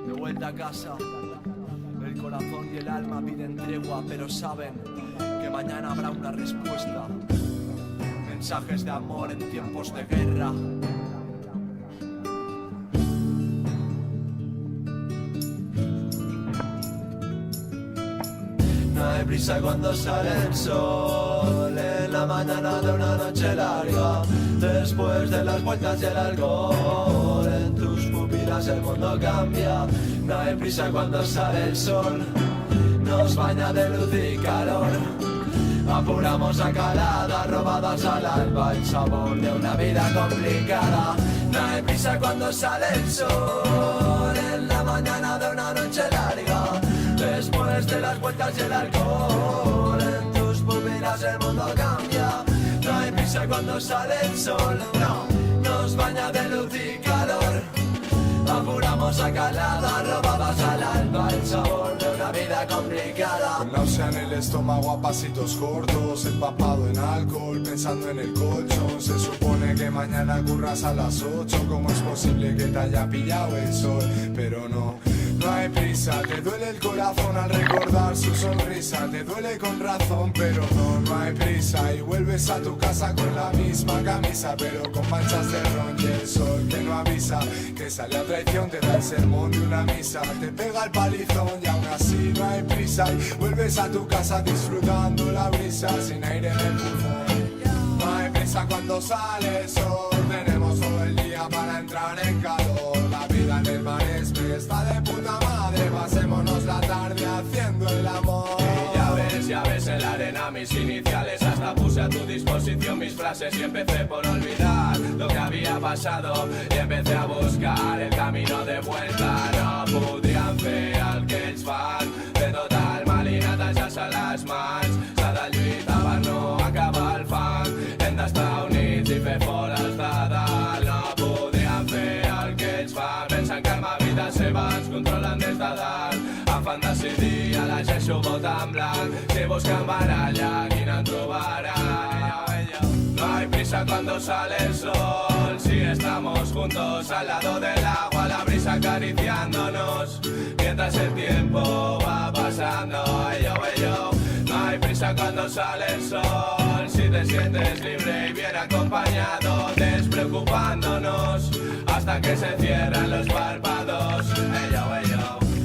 De vuelta a casa, el corazón y el alma piden tregua, pero saben que mañana habrá una respuesta. Mensajes de amor en tiempos de guerra. No hay prisa cuando sale el sol, en la mañana de una noche larga, después de las vueltas y el alcohol, en tus pupilas el mundo cambia. No hay prisa cuando sale el sol, nos baña de luz y calor. Apuramos a calada, robadas al alba, el sabor de una vida complicada. No hay prisa cuando sale el sol, en la mañana de una noche larga, después de las vueltas y el alcohol, en tus pupilas el mundo cambia. No hay prisa cuando sale el sol, no, nos baña de luz y calor. Apuramos a calada, robadas al alba, el sabor de una vida complicada. Con náusea en el estómago a pasitos cortos, empapado en alcohol, pensando en el colchón. Se supone que mañana curras a las 8, ¿cómo es posible que te haya pillado el sol? Pero no, no hay prisa, te duele el corazón al recordar su sonrisa. Te duele con razón, pero no hay prisa. Y vuelves a tu casa con la misma camisa, pero con manchas de ron y el sol que no avisa, que sale a traición, te da el sermón de una misa. Te pega el palizón y aún así no hay prisa. Y vuelves a tu casa disfrutando la brisa, sin aire en el pulmón. No hay prisa cuando sale el sol, tenemos todo el día para entrar en calor. La vida en el maresme está de puta madre, pasémonos la tarde haciendo el amor. Y ya ves en la arena mis iniciales, hasta puse a tu disposición mis frases y empecé por olvidar lo que había pasado y empecé a buscar el camino de vuelta. No podrían fer el que ells fan, de total mal i netejar-se les mans. S'ha de lluitar per no acabar el fang, hem d'estar units i fer fora els de dalt. No podríem fer el que ells fan, pensen que amb la vida seva ens controlen des de dalt. Em fan decidir, elegeixo vot en blanc, si busquen baralla, quina en trobaran. No hay prisa cuando sale el sol, si estamos juntos al lado del agua, la brisa acariciándonos, mientras el tiempo va pasando. No hay prisa cuando sale el sol, si te sientes libre y bien acompañado, despreocupándonos hasta que se cierran los párpados.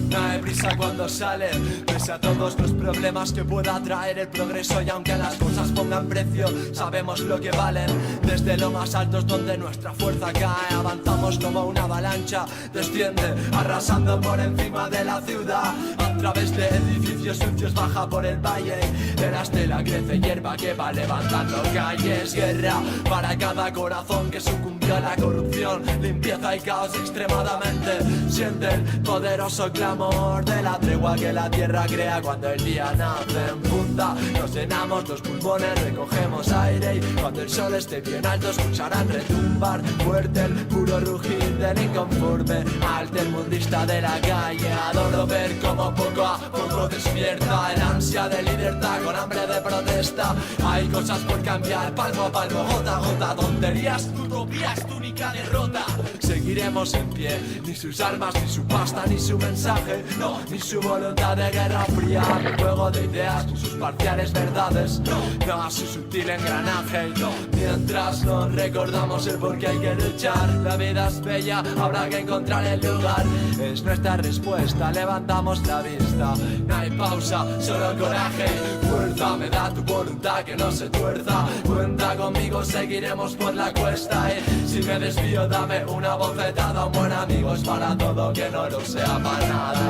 No hay prisa cuando sale, pese a todos los problemas que pueda traer el progreso. Y aunque las cosas pongan precio, sabemos lo que valen. Desde lo más alto es donde nuestra fuerza cae. Avanzamos como una avalancha, desciende arrasando por encima de la ciudad. A través de edificios sucios baja por el valle, de la estela crece hierba que va levantando calles. Guerra para cada corazón que sucumbió a la corrupción, limpieza y caos extremadamente. Siente el poderoso clamor de la tregua que la tierra crea cuando el día nace en punta. Nos llenamos los pulmones, recogemos aire y cuando el sol esté bien alto escucharán retumbar fuerte el puro rugir del inconforme altermundista de la calle. Adoro ver cómo poco a poco despierta el ansia de libertad con hambre de protesta. Hay cosas por cambiar, palmo a palmo, gota a gota, tonterías, utopías, tu única derrota. Seguiremos en pie, ni sus armas, ni su pasta, ni su mensaje, no, ni su voluntad de guerra fría, ni juego de ideas, ni sus parciales verdades, no, su sutil engranaje, no. Mientras nos recordamos el por qué hay que luchar, la vida es bella, habrá que encontrar el lugar. Es nuestra respuesta, levantamos la vista, no hay pausa, solo coraje, fuerza, me da tu voluntad que no se tuerza. Cuenta conmigo, seguiremos por la cuesta, si me desvío dame una bofetada. Un buen amigo es para todo, que no lo sea para nada.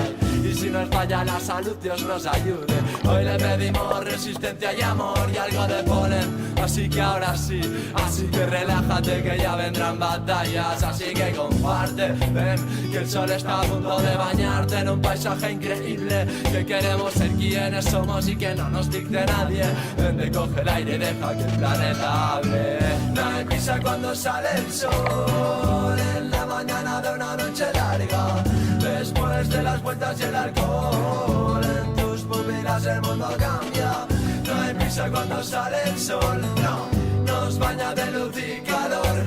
Y si nos falla la salud, Dios nos ayude. Hoy le pedimos resistencia y amor y algo de polen. Así que ahora sí, así que relájate que ya vendrán batallas. Así que comparte, ven que el sol está a punto de bañarte en un paisaje increíble. Que queremos ser quienes somos y que no nos dicte nadie. Vente, coge el aire y deja que el planeta hable. No hay prisa cuando sale el sol, en la mañana de una noche larga, después de las vueltas y el alcohol, en tus pupilas el mundo cambia. No hay prisa cuando sale el sol, no, nos baña de luz y calor.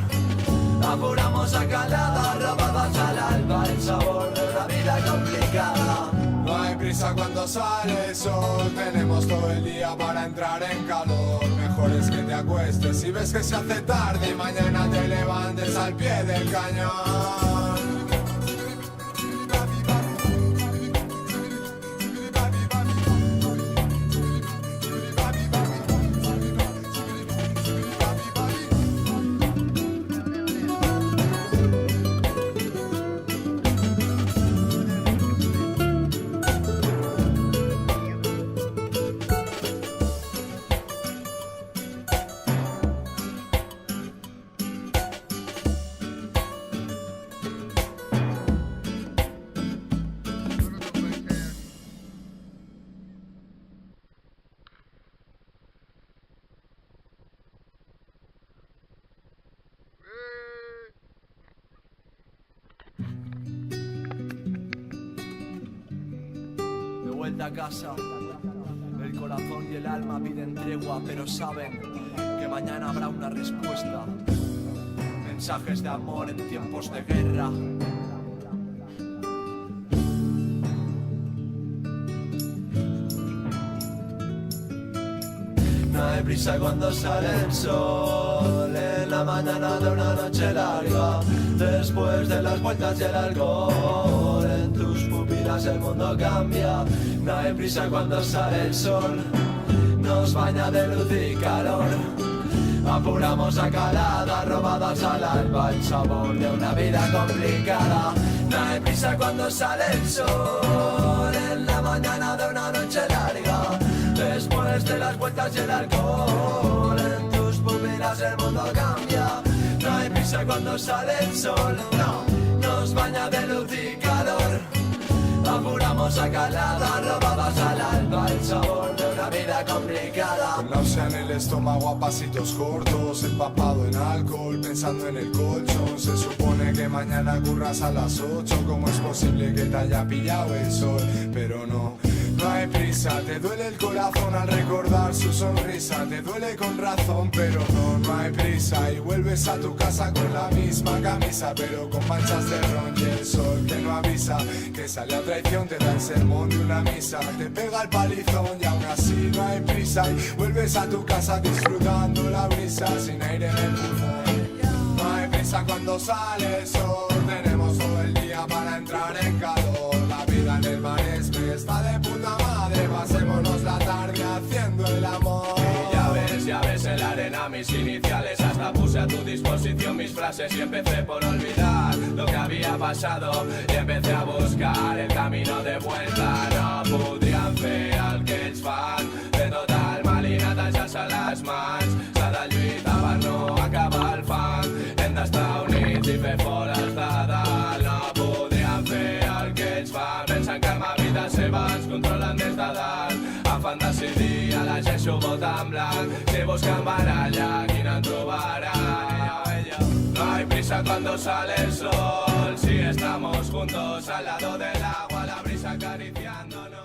Apuramos a calada, robadas al alba, el sabor de una vida complicada. No hay prisa cuando sale el sol, tenemos todo el día para entrar en calor. Mejor es que te acuestes si ves que se hace tarde y mañana te levantes al pie del cañón. De vuelta a casa, el corazón y el alma piden tregua, pero saben que mañana habrá una respuesta. Mensajes de amor en tiempos de guerra. No hay prisa cuando sale el sol, en la mañana de una noche larga, después de las vueltas y el alcohol, en tus pupilas el mundo cambia. No hay prisa cuando sale el sol, nos baña de luz y calor. Apuramos a calada, robadas al alba, el sabor de una vida complicada. No hay prisa cuando sale el sol, en la mañana de una noche larga, después de las vueltas y el alcohol, en tus pupilas el mundo cambia. No hay prisa cuando sale el sol, no, nos baña de luz y calor. Apuramos a calada, robadas al alba, el sabor de una vida complicada. Con náusea en el estómago a pasitos cortos, empapado en alcohol, pensando en el colchón. Se supone que mañana curras a las 8, ¿cómo es posible que te haya pillado el sol? Pero no, no hay prisa, te duele el corazón al recordar su sonrisa. Te duele con razón, pero no hay prisa. Y vuelves a tu casa con la misma camisa, pero con manchas de ron y el sol que no avisa, que sale a traición, te da el sermón de una misa. Te pega el palizón y aún así no hay prisa. Y vuelves a tu casa disfrutando la brisa, sin aire en el pulmón. No hay prisa cuando sale el sol, tenemos todo el día para entrar en calor. La vida en el maresme está de puta madre, pasémonos la tarde haciendo el amor. Ya ves en la arena mis iniciales, hasta puse a tu disposición mis frases y empecé por olvidar lo que había pasado y empecé a buscar el camino de vuelta. No podrían fer el que ells fan, de tot el mal i netejar-se les mans. S'ha de lluitar per no acabar el fang, hem d'estar units i fer fora els de dalt. No podríem fer el que ells fan, pensen que amb la vida seva ens controlen des de dalt. Afan decidir, elegeixo vot en blanc, si busquen baralla, quina en trobaran? No hay prisa cuando sale el sol, si estamos juntos al lado del agua, la brisa acariciándonos.